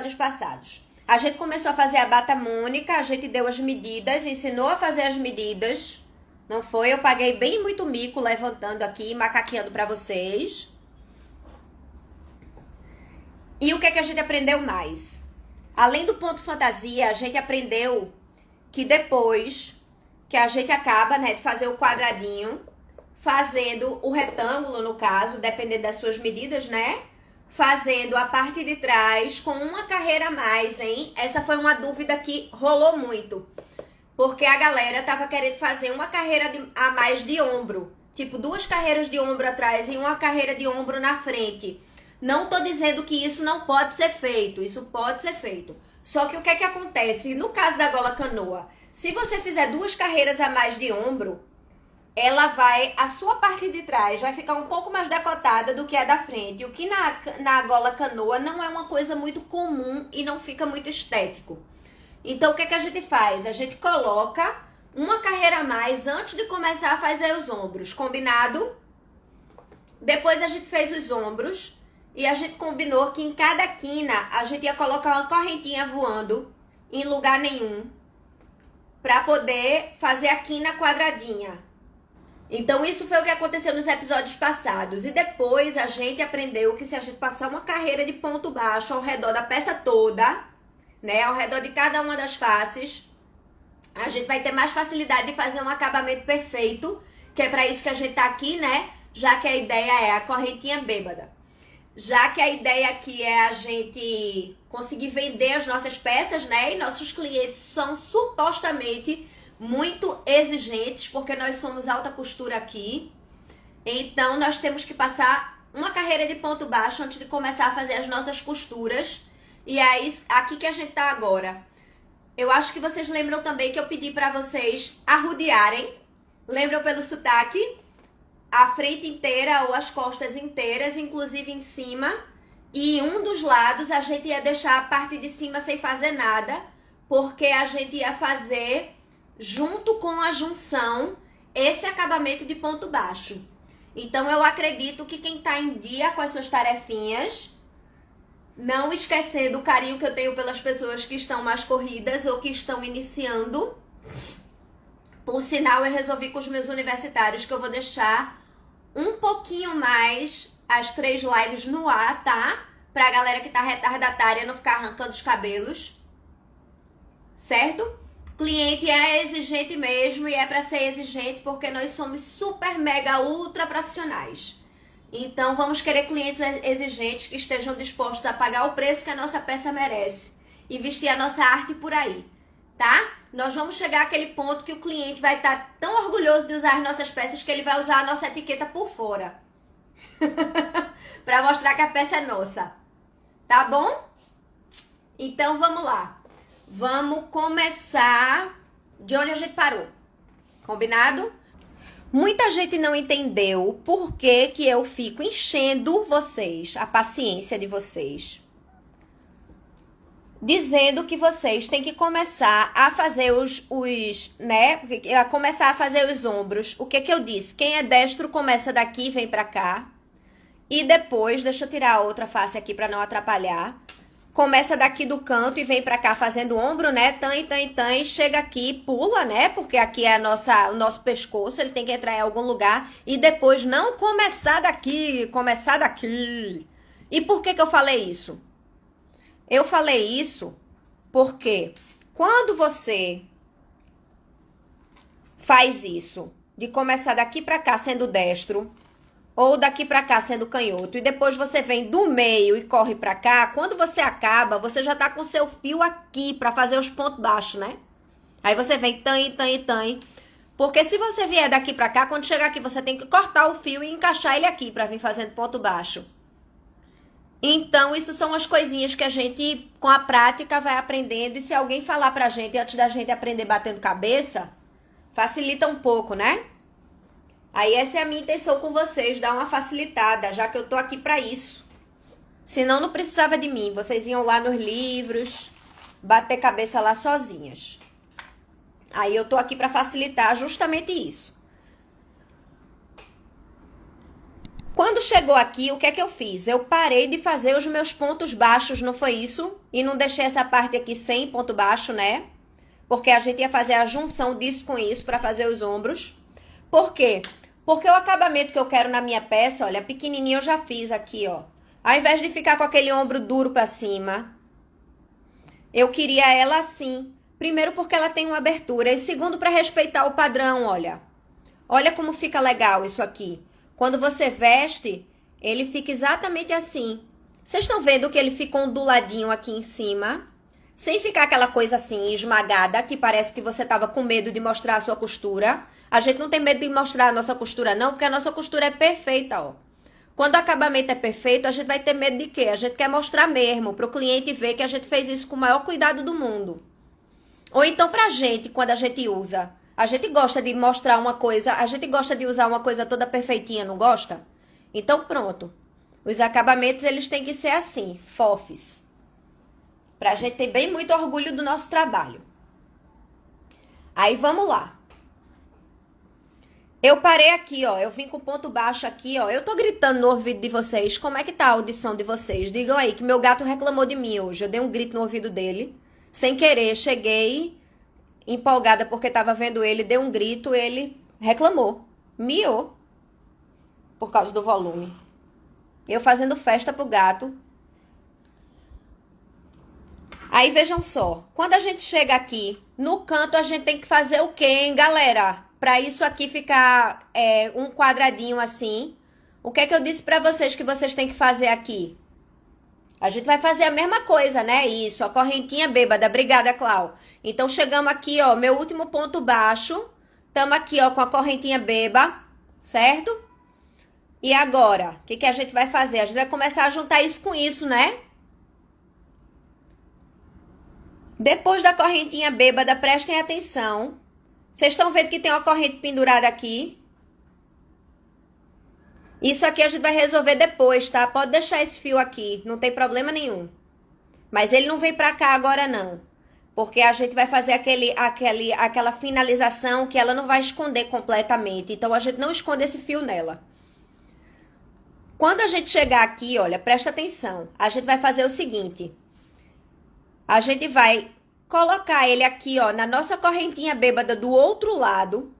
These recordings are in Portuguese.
episódios passados. A gente começou a fazer a bata mônica, a gente deu as medidas, ensinou a fazer as medidas. Não foi? Eu paguei bem muito mico levantando aqui, macaqueando pra vocês. E o que é que a gente aprendeu mais? Além do ponto fantasia, a gente aprendeu que depois que a gente acaba, né, de fazer o quadradinho, fazendo o retângulo, no caso, dependendo das suas medidas, né? Fazendo a parte de trás com uma carreira a mais, hein? Essa foi uma dúvida que rolou muito. Porque a galera tava querendo fazer uma carreira a mais de ombro. Tipo, 2 carreiras de ombro atrás e uma carreira de ombro na frente. Não tô dizendo que isso não pode ser feito. Isso pode ser feito. Só que o que é que acontece? No caso da gola canoa, se você fizer 2 carreiras a mais de ombro, a sua parte de trás vai ficar um pouco mais decotada do que a da frente. O que na gola canoa não é uma coisa muito comum e não fica muito estético. Então, o que é que a gente faz? A gente coloca uma carreira a mais antes de começar a fazer os ombros, combinado? Depois a gente fez os ombros e a gente combinou que em cada quina a gente ia colocar uma correntinha voando em lugar nenhum para poder fazer a quina quadradinha. Então, isso foi o que aconteceu nos episódios passados. E depois a gente aprendeu que se a gente passar uma carreira de ponto baixo ao redor da peça toda, né, ao redor de cada uma das faces, a gente vai ter mais facilidade de fazer um acabamento perfeito, que é para isso que a gente tá aqui, né? Já que a ideia é a correntinha bêbada. Já que a ideia aqui é a gente conseguir vender as nossas peças, né? E nossos clientes são supostamente muito exigentes, porque nós somos alta costura aqui. Então, nós temos que passar uma carreira de ponto baixo antes de começar a fazer as nossas costuras. E é isso, aqui que a gente tá agora. Eu acho que vocês lembram também que eu pedi pra vocês arrodearem. Lembram pelo sotaque? A frente inteira ou as costas inteiras, inclusive em cima. E um dos lados a gente ia deixar a parte de cima sem fazer nada, porque a gente ia fazer, junto com a junção, esse acabamento de ponto baixo. Então, eu acredito que quem tá em dia com as suas tarefinhas, não esquecendo o carinho que eu tenho pelas pessoas que estão mais corridas ou que estão iniciando. Por sinal, eu resolvi com os meus universitários que eu vou deixar um pouquinho mais as 3 lives no ar, tá? Pra galera que tá retardatária não ficar arrancando os cabelos. Certo? Cliente é exigente mesmo e é pra ser exigente porque nós somos super, mega, ultra profissionais. Então, vamos querer clientes exigentes que estejam dispostos a pagar o preço que a nossa peça merece e vestir a nossa arte por aí, tá? Nós vamos chegar àquele ponto que o cliente vai estar tão orgulhoso de usar as nossas peças que ele vai usar a nossa etiqueta por fora. Pra mostrar que a peça é nossa. Tá bom? Então, vamos lá. Vamos começar de onde a gente parou. Combinado? Muita gente não entendeu por que que eu fico enchendo vocês, a paciência de vocês, dizendo que vocês têm que começar a fazer começar a fazer os ombros. O que que eu disse? Quem é destro começa daqui, vem pra cá. E depois, deixa eu tirar a outra face aqui pra não atrapalhar. Começa daqui do canto e vem pra cá fazendo ombro, né? Tan, e chega aqui, pula, né? Porque aqui é o nosso pescoço, ele tem que entrar em algum lugar. E depois não começar daqui, começar daqui. E por que que eu falei isso? Eu falei isso porque quando você faz isso, de começar daqui pra cá sendo destro, ou daqui pra cá sendo canhoto, e depois você vem do meio e corre pra cá, quando você acaba, você já tá com seu fio aqui pra fazer os pontos baixos, né? Aí você vem tan. Porque se você vier daqui pra cá, quando chegar aqui, você tem que cortar o fio e encaixar ele aqui pra vir fazendo ponto baixo. Então, isso são as coisinhas que a gente, com a prática, vai aprendendo. E se alguém falar pra gente, antes da gente aprender batendo cabeça, facilita um pouco, né? Aí essa é a minha intenção com vocês, dar uma facilitada, já que eu tô aqui pra isso. Senão não precisava de mim, vocês iam lá nos livros, bater cabeça lá sozinhas. Aí eu tô aqui pra facilitar justamente isso. Quando chegou aqui, o que é que eu fiz? Eu parei de fazer os meus pontos baixos, não foi isso? E não deixei essa parte aqui sem ponto baixo, né? Porque a gente ia fazer a junção disso com isso para fazer os ombros. Por quê? Porque o acabamento que eu quero na minha peça, olha, pequenininho eu já fiz aqui, ó. Ao invés de ficar com aquele ombro duro pra cima, eu queria ela assim. Primeiro porque ela tem uma abertura e segundo para respeitar o padrão, olha. Olha como fica legal isso aqui. Quando você veste, ele fica exatamente assim. Vocês estão vendo que ele fica onduladinho aqui em cima? Sem ficar aquela coisa assim, esmagada, que parece que você tava com medo de mostrar a sua costura. A gente não tem medo de mostrar a nossa costura não, porque a nossa costura é perfeita, ó. Quando o acabamento é perfeito, a gente vai ter medo de quê? A gente quer mostrar mesmo, pro cliente ver que a gente fez isso com o maior cuidado do mundo. Ou então pra gente, quando a gente usa. A gente gosta de mostrar uma coisa, a gente gosta de usar uma coisa toda perfeitinha, não gosta? Então pronto. Os acabamentos, eles têm que ser assim, fofes. Pra gente ter bem muito orgulho do nosso trabalho. Aí vamos lá. Eu parei aqui, ó, eu vim com o ponto baixo aqui, ó. Eu tô gritando no ouvido de vocês. Como é que tá a audição de vocês? Digam aí que meu gato reclamou de mim hoje. Eu dei um grito no ouvido dele. Sem querer, cheguei empolgada porque tava vendo ele, dei um grito, ele reclamou. Miou. Por causa do volume. Eu fazendo festa pro gato. Aí vejam só. Quando a gente chega aqui, no canto a gente tem que fazer o quê, hein, galera? Pra isso aqui ficar um quadradinho assim. O que é que eu disse pra vocês que vocês têm que fazer aqui? A gente vai fazer a mesma coisa, né? Isso, a correntinha bêbada. Obrigada, Clau. Então, chegamos aqui, ó, meu último ponto baixo. Tamo aqui, ó, com a correntinha bêbada, certo? E agora, o que que a gente vai fazer? A gente vai começar a juntar isso com isso, né? Depois da correntinha bêbada, prestem atenção. Vocês estão vendo que tem uma corrente pendurada aqui? Isso aqui a gente vai resolver depois, tá? Pode deixar esse fio aqui, não tem problema nenhum. Mas ele não vem pra cá agora, não. Porque a gente vai fazer aquela finalização que ela não vai esconder completamente. Então, a gente não esconde esse fio nela. Quando a gente chegar aqui, olha, presta atenção. A gente vai fazer o seguinte. A gente vai colocar ele aqui, ó, na nossa correntinha bêbada do outro lado.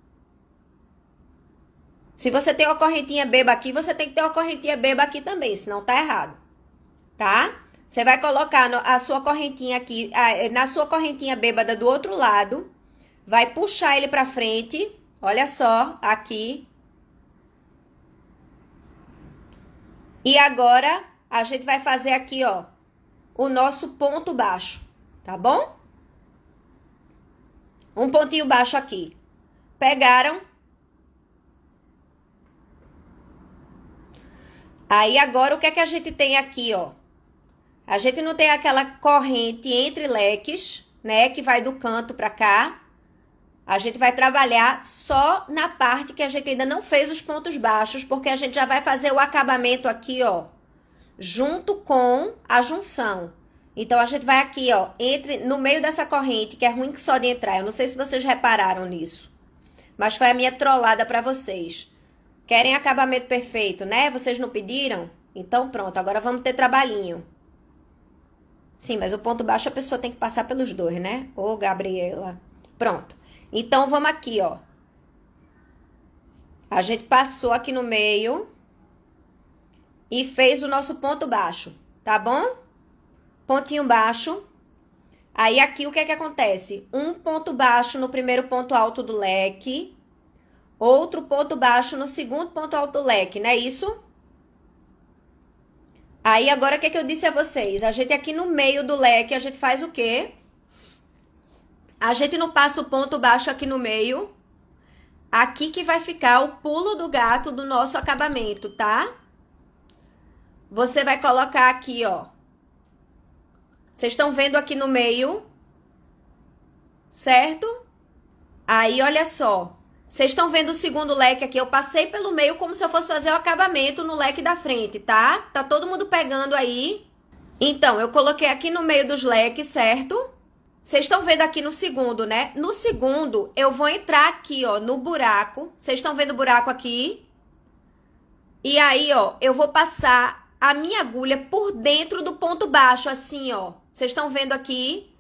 Se você tem uma correntinha bêbada aqui, você tem que ter uma correntinha bêbada aqui também, senão tá errado. Tá? Você vai colocar a sua correntinha aqui, na sua correntinha bêbada do outro lado. Vai puxar ele pra frente. Olha só, aqui. E agora, a gente vai fazer aqui, ó, o nosso ponto baixo, tá bom? Um pontinho baixo aqui. Pegaram? Aí, agora, o que é que a gente tem aqui, ó? A gente não tem aquela corrente entre leques, né? Que vai do canto pra cá. A gente vai trabalhar só na parte que a gente ainda não fez os pontos baixos, porque a gente já vai fazer o acabamento aqui, ó, junto com a junção. Então, a gente vai aqui, ó, no meio dessa corrente, que é ruim que só de entrar. Eu não sei se vocês repararam nisso, mas foi a minha trollada pra vocês. Querem acabamento perfeito, né? Vocês não pediram? Então, pronto, agora vamos ter trabalhinho. Sim, mas o ponto baixo a pessoa tem que passar pelos dois, né? Ô, Gabriela. Pronto. Então, vamos aqui, ó. A gente passou aqui no meio e fez o nosso ponto baixo, tá bom? Pontinho baixo. Aí, aqui, o que é que acontece? Um ponto baixo no primeiro ponto alto do leque. Outro ponto baixo no segundo ponto alto do leque, não é isso? Aí, agora, o que é que eu disse a vocês? A gente aqui no meio do leque, a gente faz o quê? A gente não passa o ponto baixo aqui no meio. Aqui que vai ficar o pulo do gato do nosso acabamento, tá? Você vai colocar aqui, ó. Vocês estão vendo aqui no meio? Certo? Aí, olha só. Vocês estão vendo o segundo leque aqui? Eu passei pelo meio como se eu fosse fazer o acabamento no leque da frente, tá? Tá todo mundo pegando aí? Então, eu coloquei aqui no meio dos leques, certo? Vocês estão vendo aqui no segundo, né? No segundo, eu vou entrar aqui, ó, no buraco. Vocês estão vendo o buraco aqui? E aí, ó, eu vou passar a minha agulha por dentro do ponto baixo, assim, ó. Vocês estão vendo aqui?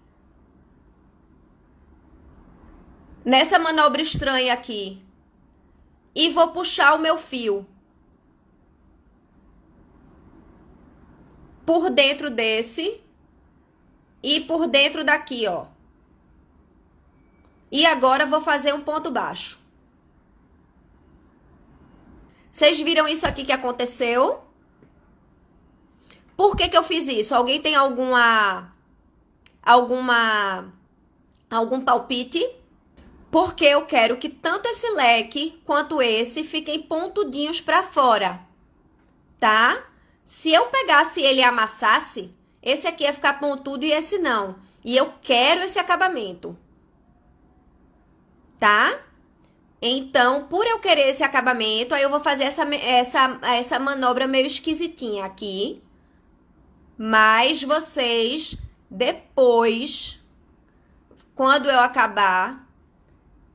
Nessa manobra estranha aqui. E vou puxar o meu fio por dentro desse e por dentro daqui, ó. E agora vou fazer um ponto baixo. Vocês viram isso aqui que aconteceu? Por que que eu fiz isso? Alguém tem algum palpite? Porque eu quero que tanto esse leque quanto esse fiquem pontudinhos pra fora, tá? Se eu pegasse ele e amassasse, esse aqui ia ficar pontudo e esse não. E eu quero esse acabamento, tá? Então, por eu querer esse acabamento, aí eu vou fazer essa manobra meio esquisitinha aqui. Mas vocês, depois, quando eu acabar,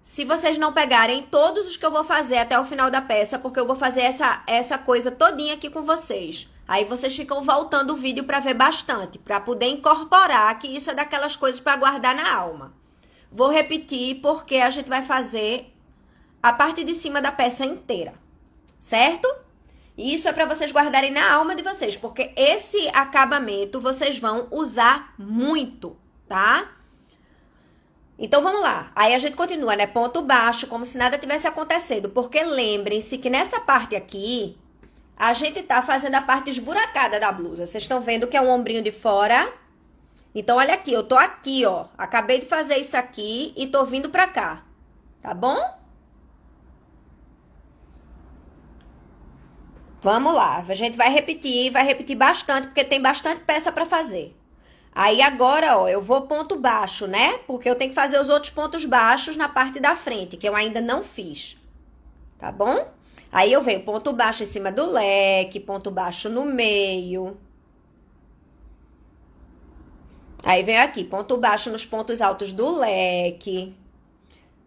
se vocês não pegarem todos os que eu vou fazer até o final da peça, porque eu vou fazer essa coisa todinha aqui com vocês. Aí vocês ficam voltando o vídeo para ver bastante, para poder incorporar que isso é daquelas coisas para guardar na alma. Vou repetir porque a gente vai fazer a parte de cima da peça inteira, certo? Isso é para vocês guardarem na alma de vocês, porque esse acabamento vocês vão usar muito, tá? Então, vamos lá. Aí a gente continua, né? Ponto baixo, como se nada tivesse acontecido. Porque lembrem-se que nessa parte aqui, a gente tá fazendo a parte esburacada da blusa. Vocês estão vendo que é um ombrinho de fora. Então, olha aqui, eu tô aqui, ó. Acabei de fazer isso aqui e tô vindo pra cá. Tá bom? Vamos lá. A gente vai repetir bastante, porque tem bastante peça pra fazer. Aí agora, ó, eu vou ponto baixo, né? Porque eu tenho que fazer os outros pontos baixos na parte da frente, que eu ainda não fiz. Tá bom? Aí eu venho ponto baixo em cima do leque, ponto baixo no meio. Aí venho aqui, ponto baixo nos pontos altos do leque.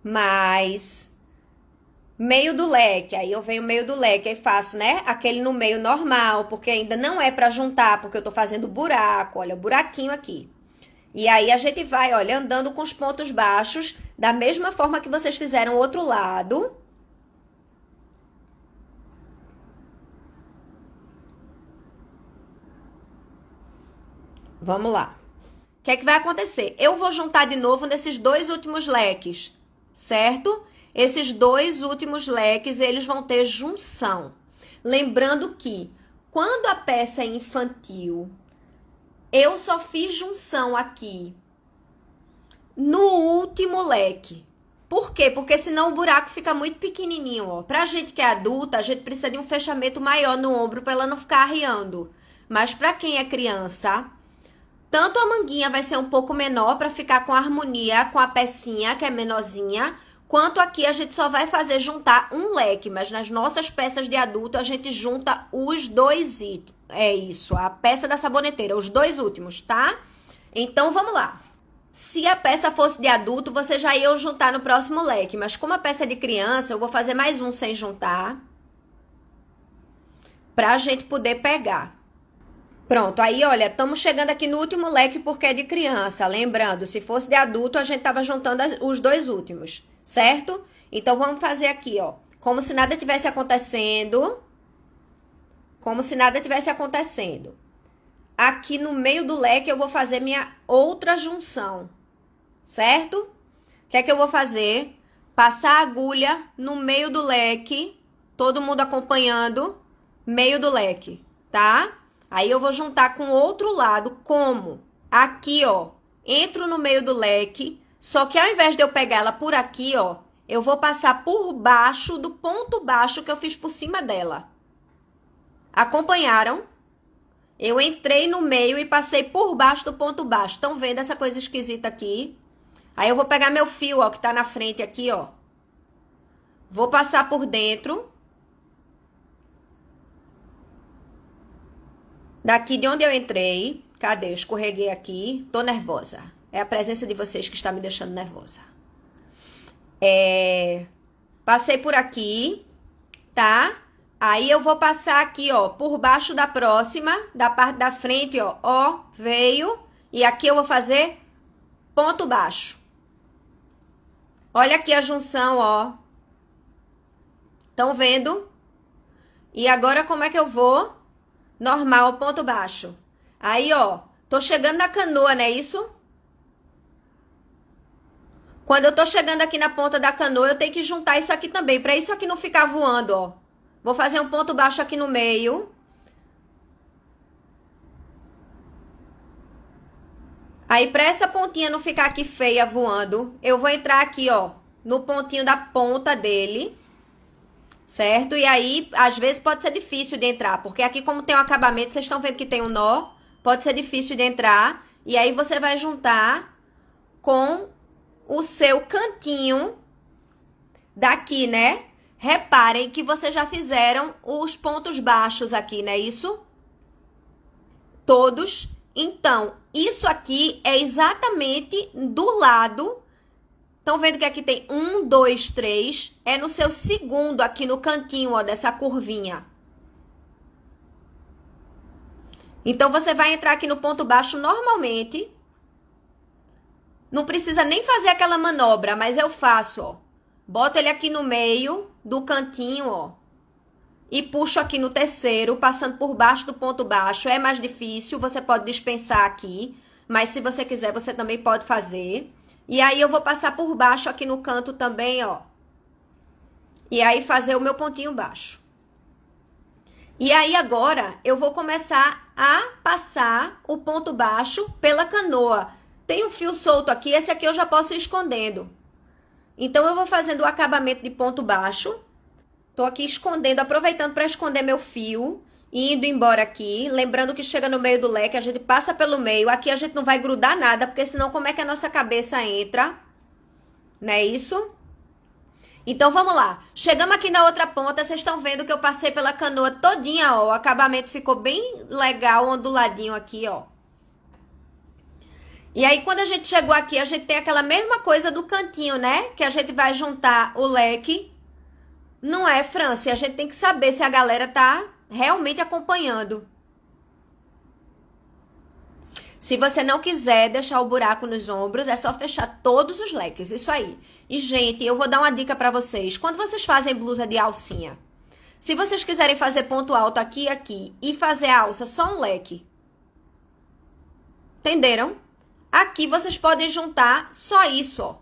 Mais meio do leque, aí eu venho meio do leque, aí faço, né, aquele no meio normal, porque ainda não é pra juntar, porque eu tô fazendo buraco, olha, o buraquinho aqui. E aí a gente vai, olha, andando com os pontos baixos, da mesma forma que vocês fizeram o outro lado. Vamos lá. O que é que vai acontecer? Eu vou juntar de novo nesses dois últimos leques, certo? Esses dois últimos leques, eles vão ter junção. Lembrando que, quando a peça é infantil, eu só fiz junção aqui no último leque. Por quê? Porque senão o buraco fica muito pequenininho, ó. Pra gente que é adulta, a gente precisa de um fechamento maior no ombro para ela não ficar arriando. Mas pra quem é criança, tanto a manguinha vai ser um pouco menor para ficar com harmonia com a pecinha, que é menorzinha, quanto aqui a gente só vai fazer juntar um leque, mas nas nossas peças de adulto a gente junta os dois itens. É isso, a peça da saboneteira, os dois últimos, tá? Então, vamos lá. Se a peça fosse de adulto, você já ia juntar no próximo leque, mas como a peça é de criança, eu vou fazer mais um sem juntar, pra gente poder pegar. Pronto, aí, olha, estamos chegando aqui no último leque porque é de criança. Lembrando, se fosse de adulto, a gente tava juntando os dois últimos, certo? Então, vamos fazer aqui, ó, como se nada tivesse acontecendo. Como se nada tivesse acontecendo. Aqui no meio do leque, eu vou fazer minha outra junção, certo? O que é que eu vou fazer? Passar a agulha no meio do leque, todo mundo acompanhando, meio do leque, tá? Aí eu vou juntar com o outro lado, como? Aqui, ó, entro no meio do leque, só que ao invés de eu pegar ela por aqui, ó, eu vou passar por baixo do ponto baixo que eu fiz por cima dela. Acompanharam? Eu entrei no meio e passei por baixo do ponto baixo. Estão vendo essa coisa esquisita aqui? Aí eu vou pegar meu fio, ó, que tá na frente aqui, ó. Vou passar por dentro. Daqui de onde eu entrei. Cadê? Eu escorreguei aqui. Tô nervosa. É a presença de vocês que está me deixando nervosa. Passei por aqui, tá? Aí eu vou passar aqui, ó, por baixo da próxima, da parte da frente, ó, veio. E aqui eu vou fazer ponto baixo. Olha aqui a junção, ó. Estão vendo? E agora como é que eu vou? Normal, ponto baixo. Aí, ó, tô chegando na canoa, não é isso? Quando eu tô chegando aqui na ponta da canoa, eu tenho que juntar isso aqui também, pra isso aqui não ficar voando, ó. Vou fazer um ponto baixo aqui no meio. Aí, pra essa pontinha não ficar aqui feia voando, eu vou entrar aqui, ó, no pontinho da ponta dele, certo? E aí, às vezes pode ser difícil de entrar, porque aqui como tem um acabamento, vocês estão vendo que tem um nó, pode ser difícil de entrar. E aí, você vai juntar com o seu cantinho daqui, né? Reparem que vocês já fizeram os pontos baixos aqui, não é isso? Todos. Então, isso aqui é exatamente do lado. Estão vendo que aqui tem 1, 2, 3. É no seu segundo aqui no cantinho, ó, dessa curvinha. Então, você vai entrar aqui no ponto baixo normalmente. Não precisa nem fazer aquela manobra, mas eu faço, ó. Boto ele aqui no meio do cantinho, ó. E puxo aqui no terceiro, passando por baixo do ponto baixo. É mais difícil, você pode dispensar aqui. Mas se você quiser, você também pode fazer. E aí, eu vou passar por baixo aqui no canto também, ó. E aí, fazer o meu pontinho baixo. E aí, agora, eu vou começar a passar o ponto baixo pela canoa. Tem um fio solto aqui, esse aqui eu já posso ir escondendo. Então, eu vou fazendo o acabamento de ponto baixo. Tô aqui escondendo, aproveitando para esconder meu fio. E indo embora aqui. Lembrando que chega no meio do leque, a gente passa pelo meio. Aqui a gente não vai grudar nada, porque senão como é que a nossa cabeça entra? Não é isso? Então, vamos lá. Chegamos aqui na outra ponta, vocês estão vendo que eu passei pela canoa todinha, ó. O acabamento ficou bem legal, onduladinho aqui, ó. E aí, quando a gente chegou aqui, a gente tem aquela mesma coisa do cantinho, né? Que a gente vai juntar o leque. Não é, Franci? A gente tem que saber se a galera tá realmente acompanhando. Se você não quiser deixar o buraco nos ombros, é só fechar todos os leques, isso aí. E, gente, eu vou dar uma dica pra vocês. Quando vocês fazem blusa de alcinha, se vocês quiserem fazer ponto alto aqui e aqui e fazer a alça só um leque, entenderam? Aqui vocês podem juntar só isso, ó.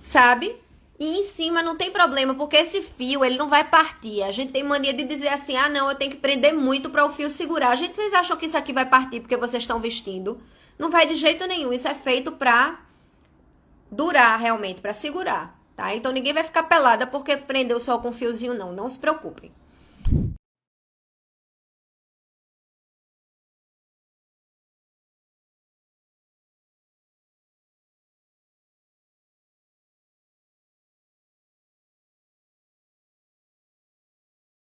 Sabe? E em cima não tem problema, porque esse fio, ele não vai partir. A gente tem mania de dizer assim, ah, não, eu tenho que prender muito para o fio segurar. Gente, vocês acham que isso aqui vai partir porque vocês estão vestindo? Não vai de jeito nenhum. Isso é feito pra durar realmente, pra segurar, tá? Então ninguém vai ficar pelada porque prendeu só com fiozinho, não. Não se preocupem.